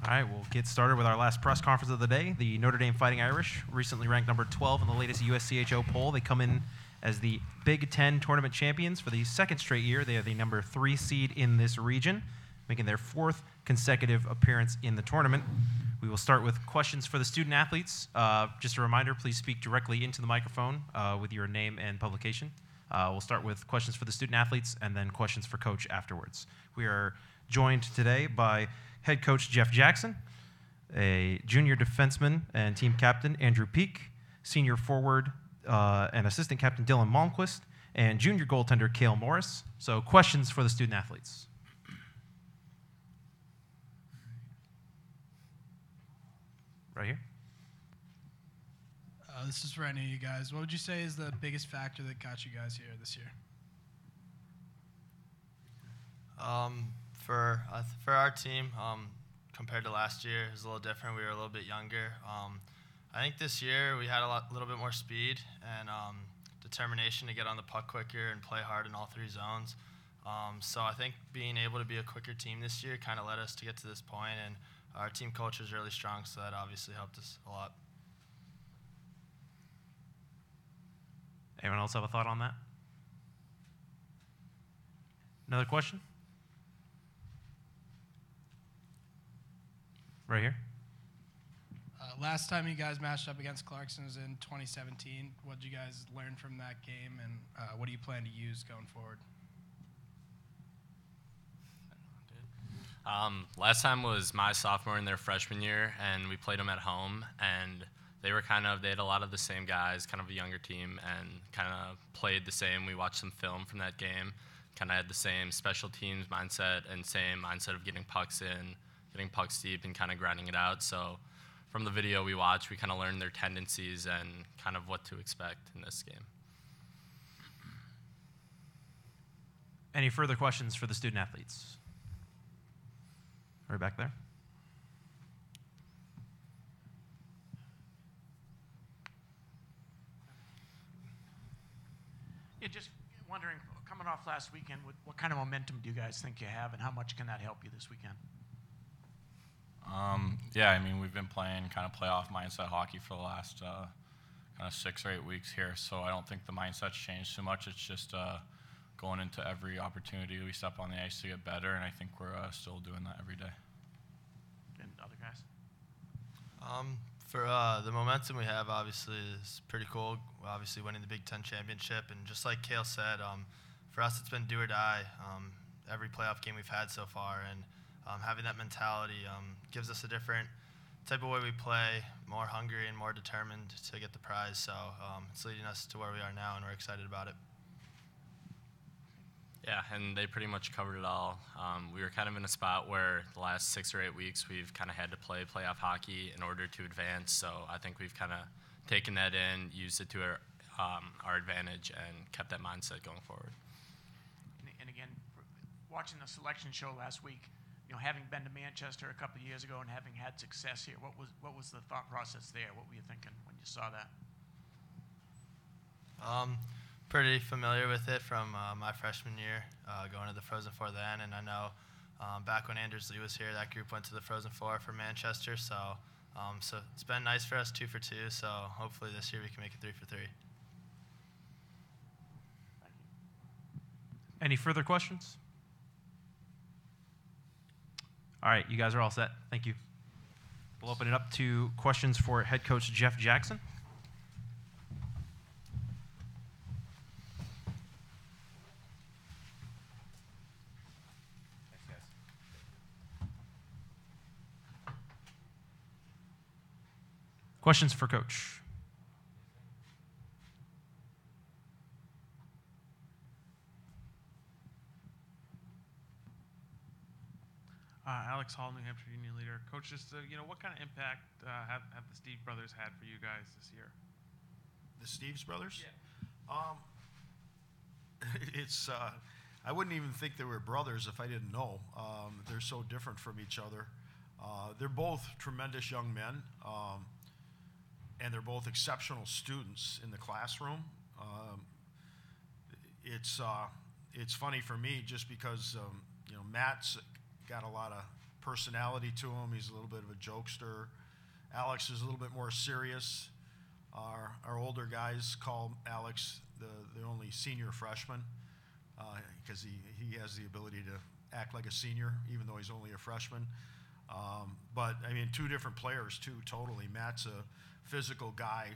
All right, we'll get started with our last press conference of the day. The Notre Dame Fighting Irish, recently ranked number 12 in the latest USCHO poll. They come in as the Big Ten tournament champions for the second straight year. They are the number 3 seed in this region, making their 4th consecutive appearance in the tournament. We will start with questions for the student athletes. Just a reminder, please speak directly into the microphone with your name and publication. We'll start with questions for the student athletes and then questions for Coach afterwards. We are joined today by head coach Jeff Jackson, a junior defenseman and team captain Andrew Peak, senior forward and assistant captain Dylan Malmquist, and junior goaltender Cale Morris. So questions for the student athletes. Right here. This is for any of you guys. What would you say is the biggest factor that got you guys here this year? For our team, compared to last year, it was a little different. We were a little bit younger. I think this year we had a little bit more speed and determination to get on the puck quicker and play hard in all 3 zones. So I think being able to be a quicker team this year kind of led us to get to this point, and our team culture is really strong, so that obviously helped us a lot. Anyone else have a thought on that? Another question? Right here. Last time you guys matched up against Clarkson was in 2017. What did you guys learn from that game, and what do you plan to use going forward? Last time was my sophomore and their freshman year, and we played them at home, and they had a lot of the same guys, kind of a younger team, and kind of played the same. We watched some film from that game, kind of had the same special teams mindset and same mindset of getting pucks in, getting pucks deep, and kind of grinding it out. So from the video we watched, we kind of learned their tendencies and kind of what to expect in this game. Any further questions for the student athletes? Right back there. Yeah, just wondering, coming off last weekend, what kind of momentum do you guys think you have, and how much can that help you this weekend? Yeah, I mean, we've been playing kind of playoff mindset hockey for the last kind of 6 or 8 weeks here, so I don't think the mindset's changed too much. It's just going into every opportunity we step on the ice to get better, and I think we're still doing that every day. And other guys? For the momentum we have, obviously, is pretty cool. We're obviously winning the Big Ten championship, and just like Cale said, for us it's been do or die every playoff game we've had so far, and having that mentality gives us a different type of way we play, more hungry and more determined to get the prize. So it's leading us to where we are now, and we're excited about it. Yeah, and they pretty much covered it all. We were kind of in a spot where the last 6 or 8 weeks we've kind of had to play playoff hockey in order to advance. So I think we've kind of taken that in, used it to our advantage, and kept that mindset going forward. And again, watching the selection show last week, having been to Manchester a couple of years ago and having had success here, what was the thought process there? What were you thinking when you saw that? Pretty familiar with it from my freshman year, going to the Frozen Four then, and I know back when Anders Lee was here, that group went to the Frozen Four for Manchester, so it's been nice for us 2 for 2, so hopefully this year we can make it 3 for 3. Any further questions? All right, you guys are all set. Thank you. We'll open it up to questions for head coach Jeff Jackson. Questions for Coach? Alex Hall, New Hampshire Union Leader. Coach, just what kind of impact have the Steve brothers had for you guys this year? The Steves brothers? Yeah. It's I wouldn't even think they were brothers if I didn't know. They're so different from each other. They're both tremendous young men, and they're both exceptional students in the classroom. It's funny for me just because Matt's got a lot of personality to him. He's a little bit of a jokester. Alex is a little bit more serious. Our older guys call Alex the only senior freshman because he has the ability to act like a senior even though he's only a freshman. But, I mean, two different players, too, totally. Matt's a physical guy,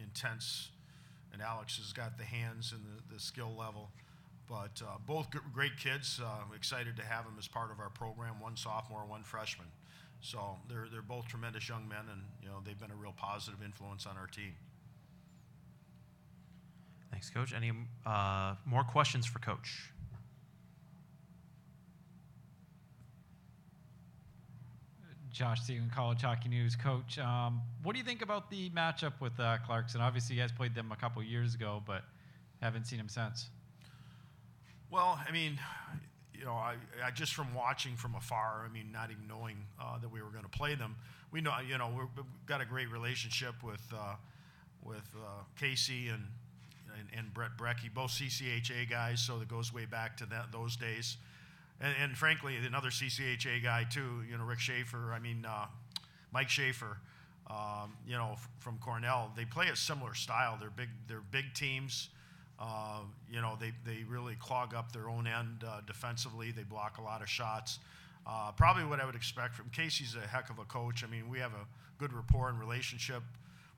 intense, and Alex has got the hands and the skill level. But both great kids. Excited to have them as part of our program. One sophomore, one freshman. So they're both tremendous young men, and they've been a real positive influence on our team. Thanks, Coach. Any more questions for Coach? Josh Seaman, College Hockey News. Coach, what do you think about the matchup with Clarkson? Obviously, you guys played them a couple years ago, but haven't seen them since. Well, I mean, I just from watching from afar, I mean, not even knowing that we were going to play them, we know, we've got a great relationship with Casey and Brett Brecky, both CCHA guys, so that goes way back to those days. And frankly, another CCHA guy too, Rick Schaefer. I mean, Mike Schaefer, from Cornell. They play a similar style. They're big teams. They really clog up their own end defensively. They block a lot of shots. Probably what I would expect from Casey's a heck of a coach. I mean, we have a good rapport and relationship.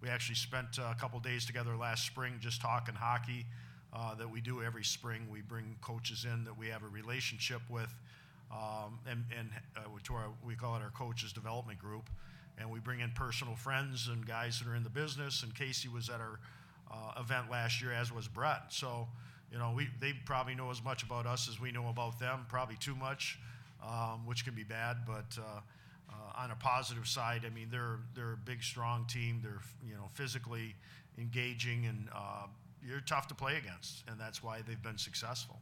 We actually spent a couple days together last spring just talking hockey. That we do every spring. We bring coaches in that we have a relationship with, we call it our coaches development group, and we bring in personal friends and guys that are in the business. And Casey was at our event last year, as was Brett. So, they probably know as much about us as we know about them. Probably too much, which can be bad. But on a positive side, I mean, they're a big, strong team. They're physically engaging and. You're tough to play against, and that's why they've been successful.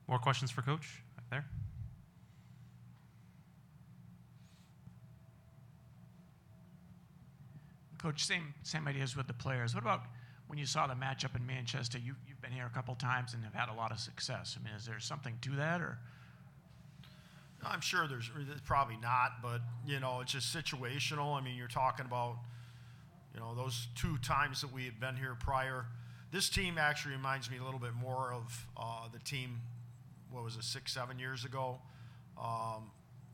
More questions for Coach back there? Coach, same ideas with the players. What about when you saw the matchup in Manchester? You've been here a couple times and have had a lot of success. I mean, is there something to that, or? I'm sure there's probably not, but it's just situational. I mean, you're talking about. Those two times that we had been here prior. This team actually reminds me a little bit more of the team, 6-7 years ago,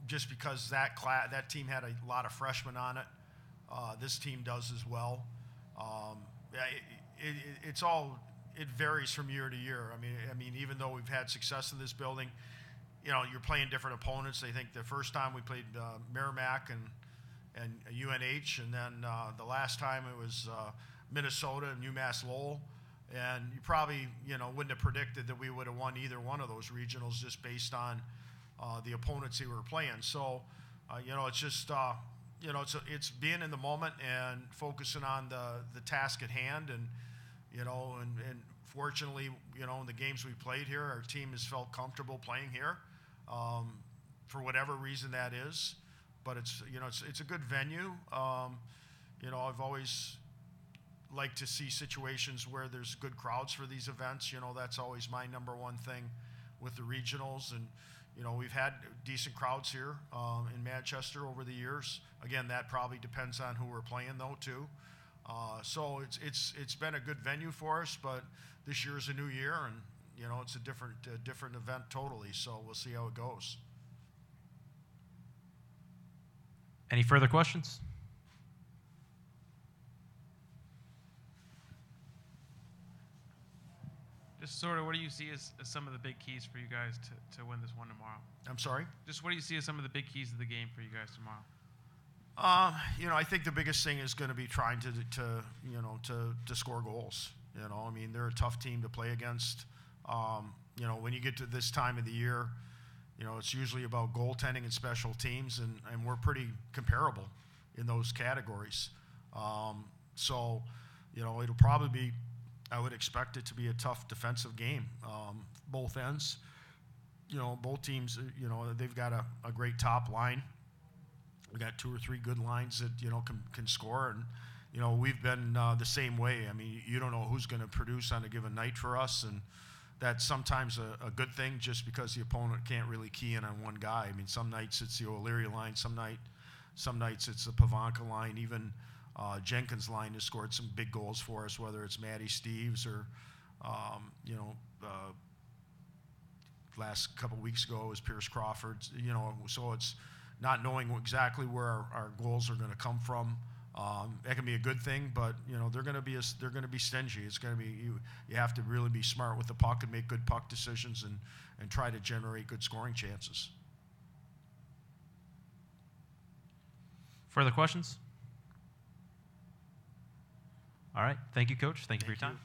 just because that team had a lot of freshmen on it. This team does as well. It varies from year to year. I mean, even though we've had success in this building, you're playing different opponents. I think the first time we played Merrimack and UNH, and then the last time it was Minnesota and UMass Lowell. And you probably, wouldn't have predicted that we would have won either one of those regionals just based on the opponents they were playing. So, it's just, it's being in the moment and focusing on the task at hand. And, and fortunately, in the games we played here, our team has felt comfortable playing here for whatever reason that is. But it's a good venue. I've always liked to see situations where there's good crowds for these events. That's always my number one thing with the regionals. And we've had decent crowds here in Manchester over the years. Again, that probably depends on who we're playing though too. So it's been a good venue for us. But this year's a new year, and it's a different event totally. So we'll see how it goes. Any further questions? Just sort of, what do you see as some of the big keys for you guys to win this one tomorrow? I'm sorry? Just what do you see as some of the big keys of the game for you guys tomorrow? I think the biggest thing is going to be trying to score goals. I mean, they're a tough team to play against. When you get to this time of the year, it's usually about goaltending and special teams, and we're pretty comparable in those categories. So, it'll probably be, I would expect it to be a tough defensive game, both ends. Both teams, they've got a great top line. We got 2 or 3 good lines that, can score, and, we've been the same way. I mean, you don't know who's going to produce on a given night for us, and that's sometimes a good thing just because the opponent can't really key in on one guy. I mean, some nights it's the O'Leary line, some nights it's the Pavanka line. Even Jenkins' line has scored some big goals for us, whether it's Matty Steves or, last couple weeks ago was Pierce Crawford. So it's not knowing exactly where our goals are going to come from. That can be a good thing, but they're going to be stingy. It's going to be you have to really be smart with the puck and make good puck decisions and try to generate good scoring chances. Further questions? All right. Thank you, Coach. Thank you for your time.